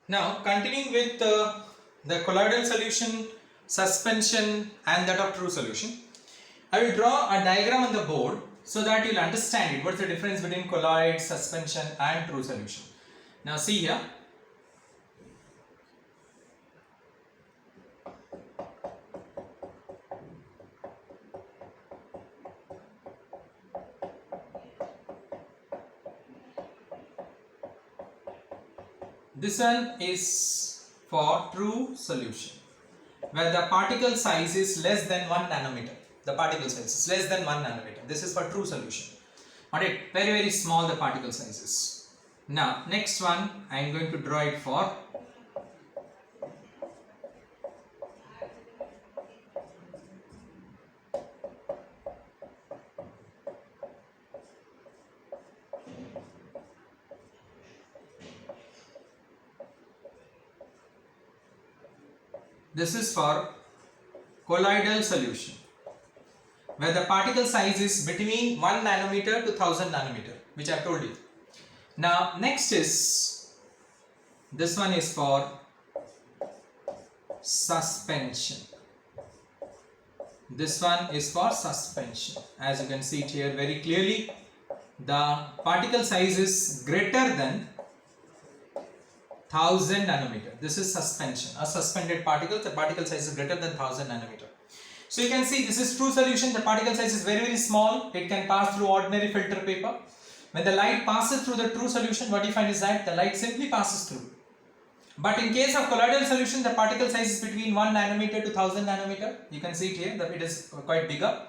Now continuing with the colloidal solution, suspension and that of true solution. I will draw a diagram on the board so that you will understand it. What's the difference between colloid, suspension and true solution. Now see here. This one is for true solution, where the particle size is less than 1 nanometer. The particle size is less than 1 nanometer. This is for true solution. Alright, very small the particle size is. Now next one I am going to draw it for this is for colloidal solution, where the particle size is between 1 nanometer to 1000 nanometer, which I have told you. Now next is, this one is for suspension. This one is for suspension. As you can see it here very clearly, the particle size is greater than 1000 nanometer. This is suspension. A suspended particle, the particle size is greater than 1000 nanometer. So you can see this is true solution. The particle size is very small. It can pass through ordinary filter paper. When the light passes through the true solution, what you find is that the light simply passes through. But in case of colloidal solution, the particle size is between 1 nanometer to 1000 nanometer. You can see it here that it is quite bigger.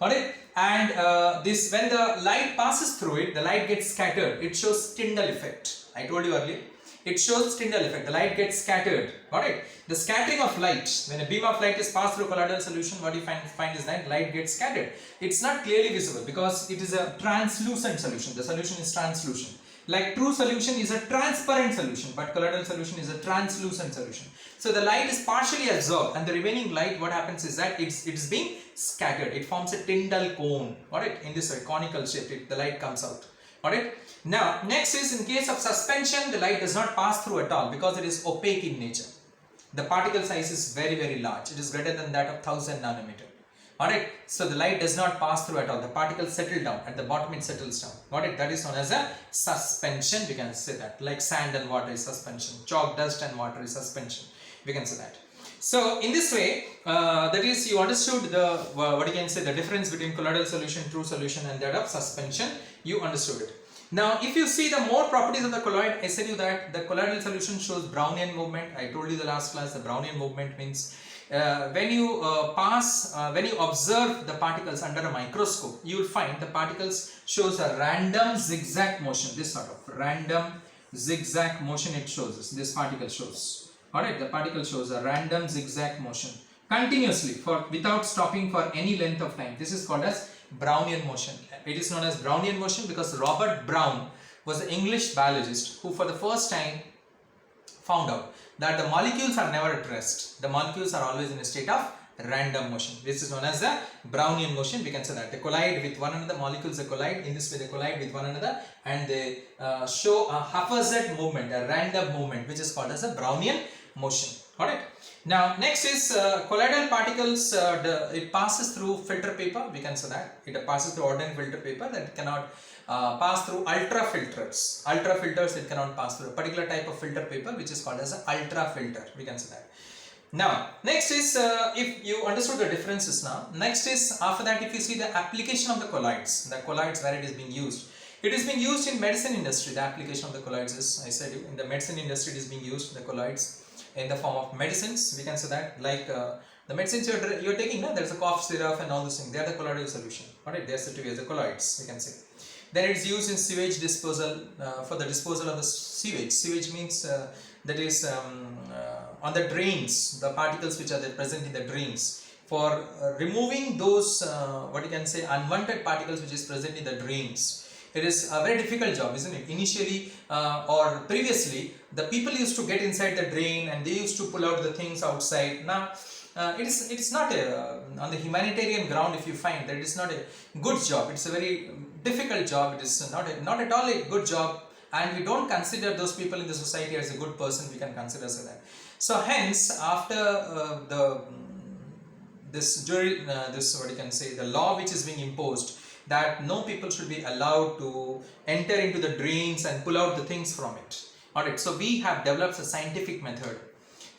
Alright, and this, when the light passes through it, the light gets scattered. It shows Tyndall effect. I told you earlier. It shows Tyndall effect. The light gets scattered. Alright, the scattering of light, when a beam of light is passed through colloidal solution, what you find is that light gets scattered. It's not clearly visible because it is a translucent solution. The solution is translucent. Like true solution is a transparent solution, but colloidal solution is a translucent solution. So the light is partially absorbed, and the remaining light, what happens is that it is being scattered. It forms a Tyndall cone. Alright, in this way, conical shape, the light comes out. Alright. Now next is, in case of suspension, the light does not pass through at all because it is opaque in nature. The particle size is very large. It is greater than that of 1000 nanometer. Alright, so the light does not pass through at all. The particles settle down. At the bottom it settles down. Alright, that is known as a suspension. We can say that. Like sand and water is suspension. Chalk, dust and water is suspension. We can say that. So in this way, that is, you understood the what you can say, the difference between colloidal solution, true solution and that of suspension. You understood it. Now if you see the more properties of the colloid, I said you that the colloidal solution shows Brownian movement. I told you the last class, the Brownian movement means when you when you observe the particles under a microscope, you will find the particles shows a random zigzag motion. This sort of random zigzag motion it shows us. This particle shows. Alright, the particle shows a random zigzag motion continuously without stopping for any length of time. This is called as Brownian motion. It is known as Brownian motion because Robert Brown was an English biologist who for the first time found out that the molecules are never at rest. The molecules are always in a state of random motion. This is known as the Brownian motion. We can say that they collide with one another. Molecules they collide. In this way, they collide with one another, and they show a haphazard movement, a random movement, which is called as a Brownian motion. Alright. Now next is colloidal particles. It passes through filter paper. We can say that it passes through ordinary filter paper, that cannot pass through ultra filters. Ultra filters it cannot pass through a particular type of filter paper, which is called as an ultra filter. We can say that. Now next is, if you understood the differences now, next is, after that, if you see the application of the colloids where it is being used. It is being used in medicine industry. The application of the colloids is, I said, in the medicine industry it is being used, the colloids, in the form of medicines. We can say that, like the medicines you're taking, no? There's a cough syrup and all those things. They are the colloidal solution. Alright, they are said to be as the colloids, we can say. Then it is used in sewage disposal, for the disposal of the sewage. Sewage means that is on the drains, the particles which are there present in the drains. For removing those what you can say, unwanted particles which is present in the drains. It is a very difficult job, isn't it? Initially or previously, the people used to get inside the drain and they used to pull out the things outside. Now it is not a, on the humanitarian ground, if you find that it is not a good job. It's a very difficult job. It is not at all a good job and we don't consider those people in the society as a good person, we can consider so that. So hence, after this jury, this what you can say, the law which is being imposed, that no people should be allowed to enter into the drains and pull out the things from it. Alright, so we have developed a scientific method.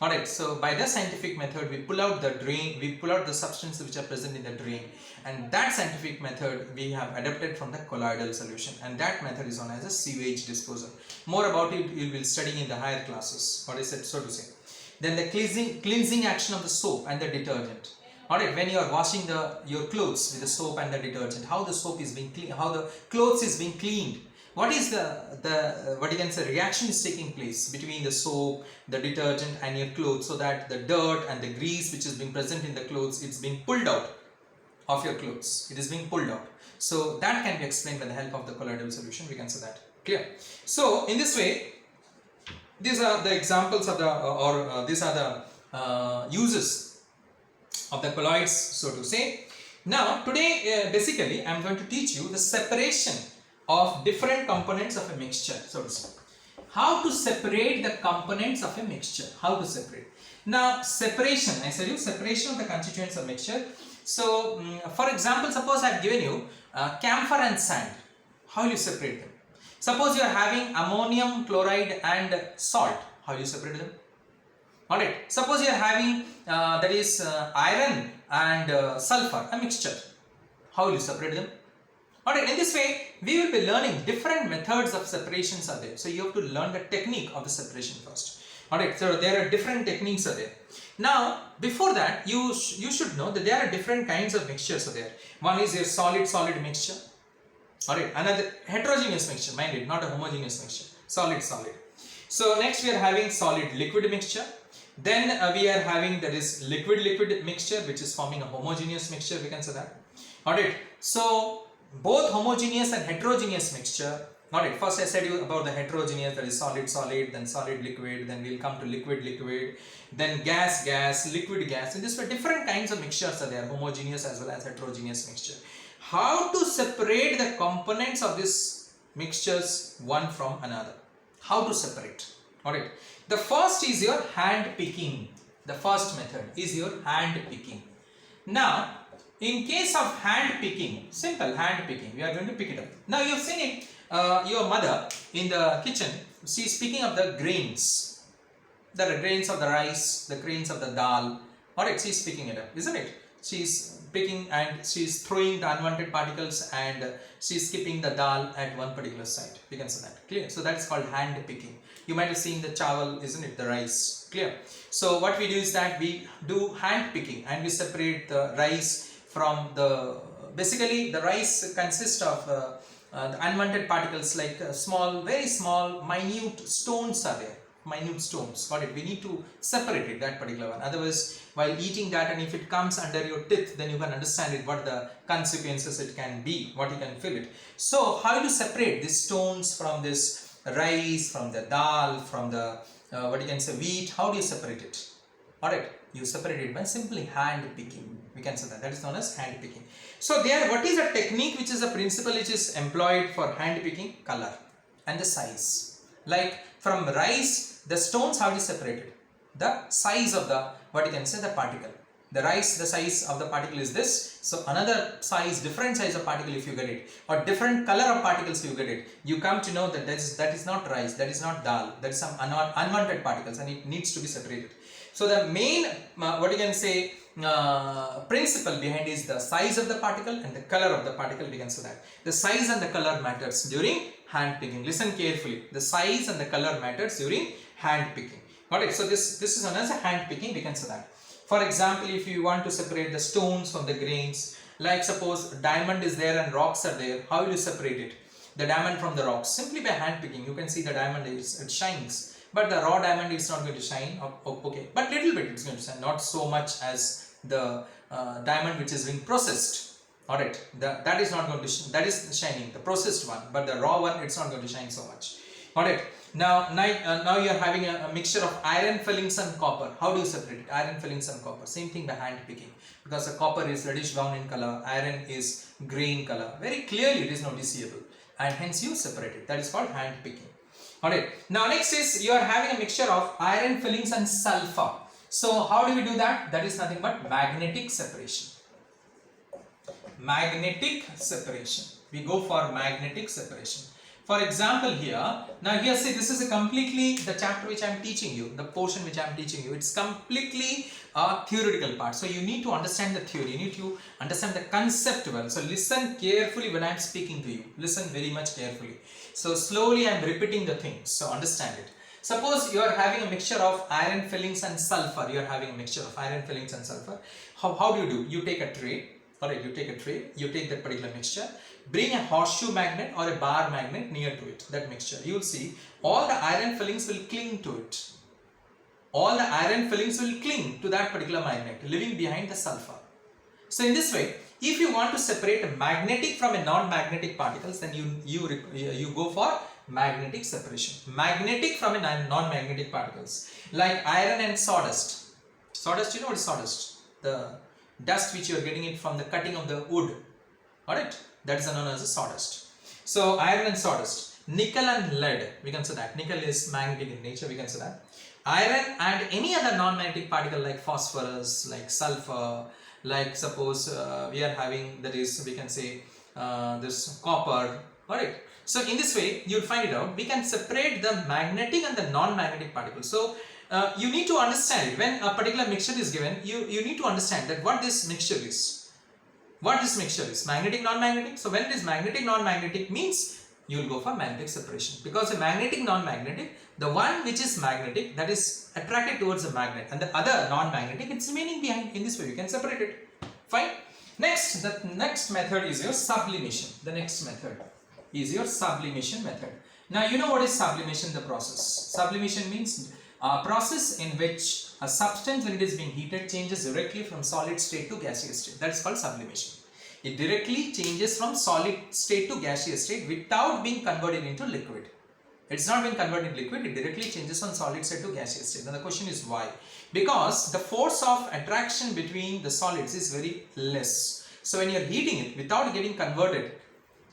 Alright, so by the scientific method, we pull out the drain, we pull out the substances which are present in the drain, and that scientific method we have adapted from the colloidal solution, and that method is known as a sewage disposal. More about it you will be studying in the higher classes. What is it, so to say. Then the cleansing action of the soap and the detergent. Alright, when you are washing your clothes with the soap and the detergent, how the soap is being cleaned, how the clothes is being cleaned. What is the what you can say reaction is taking place between the soap, the detergent and your clothes, so that the dirt and the grease which is being present in the clothes, it's being pulled out of your clothes. It is being pulled out. So that can be explained by the help of the colloidal solution. We can say that. Clear? So in this way, these are the examples of the these are the uses of the colloids, so to say. Now today basically I am going to teach you the separation of different components of a mixture, so to say. How to separate the components of a mixture. How to separate. Now separation, I said you separation of the constituents of mixture. So for example, suppose I have given you camphor and sand. How will you separate them? Suppose you are having ammonium chloride and salt. How will you separate them? Alright, suppose you are having that is iron and sulfur, a mixture. How will you separate them? Alright, in this way we will be learning different methods of separations are there. So you have to learn the technique of the separation first. Alright, so there are different techniques are there. Now before that you should know that there are different kinds of mixtures are there. One is your solid mixture. Alright, another heterogeneous mixture, mind it, not a homogeneous mixture. Solid. So next we are having solid liquid mixture. Then we are having that is liquid mixture, which is forming a homogeneous mixture, we can say that. Alright, so both homogeneous and heterogeneous mixture. Alright, first I said you about the heterogeneous, that is solid, then solid liquid, then we'll come to liquid, then gas, liquid gas. And this were different kinds of mixtures are there, homogeneous as well as heterogeneous mixture. How to separate the components of these mixtures one from another? How to separate? Alright, the first is your hand picking. The first method is your hand picking. Now, in case of hand picking, simple hand picking, we are going to pick it up. Now, you have seen it, your mother in the kitchen, she is picking up the grains. The grains of the rice, the grains of the dal. Alright, she is picking it up, isn't it? She is picking and she is throwing the unwanted particles and she is keeping the dal at one particular side. We can say that. Clear? So that is called hand picking. You might have seen the chawal, isn't it? The rice. Clear? So what we do is that we do hand picking and we separate the rice from the, basically the rice consists of the unwanted particles like small, very small, minute stones are there. Minute stones. Got it? We need to separate it, that particular one. Otherwise, while eating that, and if it comes under your teeth, then you can understand it, what the consequences it can be, what you can feel it. So, how do you separate these stones from this rice, from the dal, from the what you can say wheat? How do you separate it? Alright, you separate it by simply hand picking. We can say that. That is known as hand picking. So, there, what is a technique which is a principle which is employed for hand picking? Color and the size. Like from rice, the stones, how is separated? The size of the, what you can say, the particle. The rice, the size of the particle is this. So another size, different size of particle if you get it, or different color of particles you get it, you come to know that that is not rice, that is not dal, that is some unwanted particles and it needs to be separated. So the main, what you can say, principle behind is the size of the particle and the color of the particle. We can say that the size and the color matters during hand picking. Listen carefully. The size and the color matters during hand picking. Alright, so this is known as a hand picking. We can say that. For example, if you want to separate the stones from the grains, like suppose diamond is there and rocks are there, how will you separate it? The diamond from the rocks? Simply by hand picking. You can see the diamond it shines, but the raw diamond is not going to shine. Okay, but little bit it's going to shine, not so much as the diamond which is being processed. Alright, that is not going to that is shining, the processed one, but the raw one it's not going to shine so much. Alright, now you are having a mixture of iron fillings and copper. How do you separate it? Iron fillings and copper. Same thing by hand picking, because the copper is reddish brown in color, iron is grey in color. Very clearly it is noticeable, and hence you separate it. That is called hand picking. Alright, now next is you are having a mixture of iron fillings and sulfur. So how do we do that? That is nothing but magnetic separation. Magnetic separation. We go for magnetic separation. For example here, now here see this is a completely the chapter which I am teaching you, the portion which I am teaching you, it's completely a theoretical part. So you need to understand the theory, you need to understand the concept well. So listen carefully when I am speaking to you, listen very much carefully. So slowly I am repeating the things, so understand it. Suppose you are having a mixture of iron fillings and sulfur, you are having a mixture of iron fillings and sulfur. How do you do? You take a tray. Alright, you take a tray, you take that particular mixture, bring a horseshoe magnet or a bar magnet near to it, that mixture. You will see all the iron fillings will cling to it. All the iron fillings will cling to that particular magnet, leaving behind the sulfur. So in this way, if you want to separate a magnetic from a non-magnetic particles, then you go for magnetic separation. Magnetic from a non-magnetic particles, like iron and sawdust. Sawdust, you know what is sawdust? The dust which you are getting it from the cutting of the wood, alright, that is known as a sawdust. So iron and sawdust, nickel and lead, we can say that nickel is magnetic in nature, we can say that. Iron and any other non-magnetic particle like phosphorus, like sulfur, like suppose we are having, that is we can say this copper, alright. So in this way you will find it out, we can separate the magnetic and the non-magnetic particles. So you need to understand it. When a particular mixture is given, you need to understand that what this mixture is. What this mixture is, magnetic, non-magnetic. So when it is magnetic, non-magnetic means you will go for magnetic separation. Because a magnetic, non-magnetic, the one which is magnetic, that is attracted towards the magnet, and the other non-magnetic, it's remaining behind. In this way you can separate it. Fine. Next, the next method is your sublimation. The next method is your sublimation method. Now you know what is sublimation, the process. Sublimation means a process in which a substance, when it is being heated, changes directly from solid state to gaseous state. That is called sublimation. It directly changes from solid state to gaseous state without being converted into liquid. It's not being converted into liquid, it directly changes from solid state to gaseous state. Now the question is why? Because the force of attraction between the solids is very less. So when you are heating it without getting converted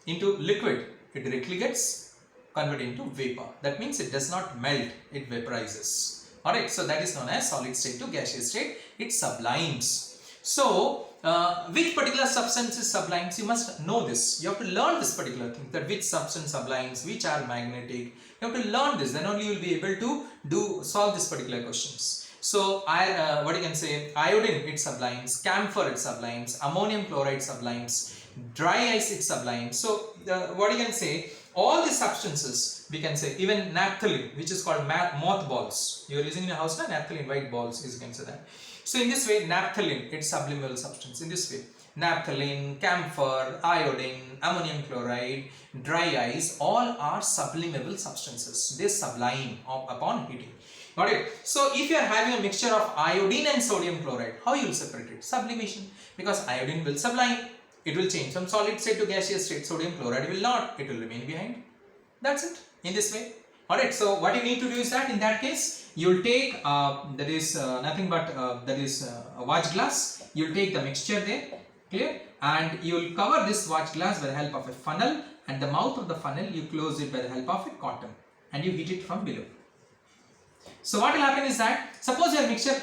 into liquid, it directly gets converted into vapor. That means it does not melt, it vaporizes. Alright, so that is known as solid state to gaseous state. It sublimes. So which particular substance is sublimes? You must know this. You have to learn this particular thing, that which substance sublimes, which are magnetic. You have to learn this, then only you will be able to solve this particular questions. So what you can say, iodine it sublimes, camphor it sublimes, ammonium chloride sublimes, dry ice it sublimes. So what you can say, all these substances, we can say, even naphthalene, which is called mothballs. You are using in your house now, naphthalene, white balls, as you can say that. So in this way, naphthalene, it's sublimable substance. In this way, naphthalene, camphor, iodine, ammonium chloride, dry ice, all are sublimable substances. They sublime upon heating. Got it? So if you are having a mixture of iodine and sodium chloride, how you will separate it? Sublimation. Because iodine will sublime. It will change from solid state to gaseous state. Sodium chloride will not. It will remain behind. That's it. In this way. Alright. So what you need to do is that in that case, you will take that is nothing but that is a watch glass. You will take the mixture there. Clear? And you will cover this watch glass by the help of a funnel, and the mouth of the funnel you close it by the help of a cotton, and you heat it from below. So what will happen is that, suppose you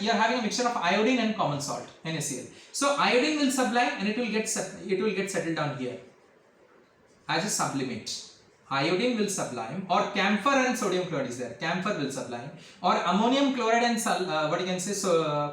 are having a mixture of iodine and common salt, NaCl. So iodine will sublime and it will get settled down here as a sublimate. Iodine will sublime, or camphor and sodium chloride is there. Camphor will sublime, or ammonium chloride and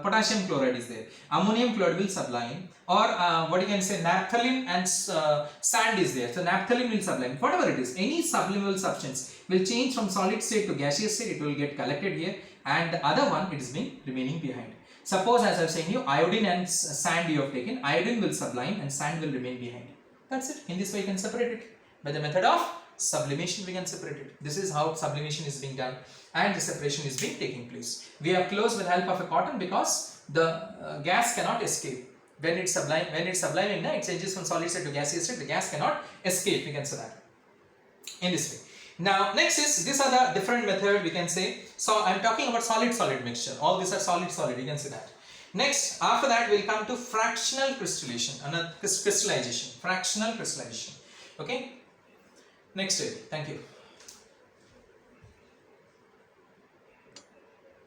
potassium chloride is there. Ammonium chloride will sublime, or naphthalene and sand is there. So naphthalene will sublime. Whatever it is, any sublimable substance will change from solid state to gaseous state. It will get collected here, and the other one it is being remaining behind. Suppose, as I was saying you, iodine and sand you have taken. Iodine will sublime and sand will remain behind. That's it. In this way you can separate it by the method of sublimation. We can separate it. This is how sublimation is being done, and the separation is being taking place. We have closed with the help of a cotton because the gas cannot escape. When it's subliming, it changes from solid state to gaseous state. The gas cannot escape. We can say that in this way. Now next is, these are the different method we can say. So I am talking about solid mixture. All these are solid. You can see that. Next, after that we will come to fractional crystallization. Fractional crystallization. Okay. Next day. Thank you.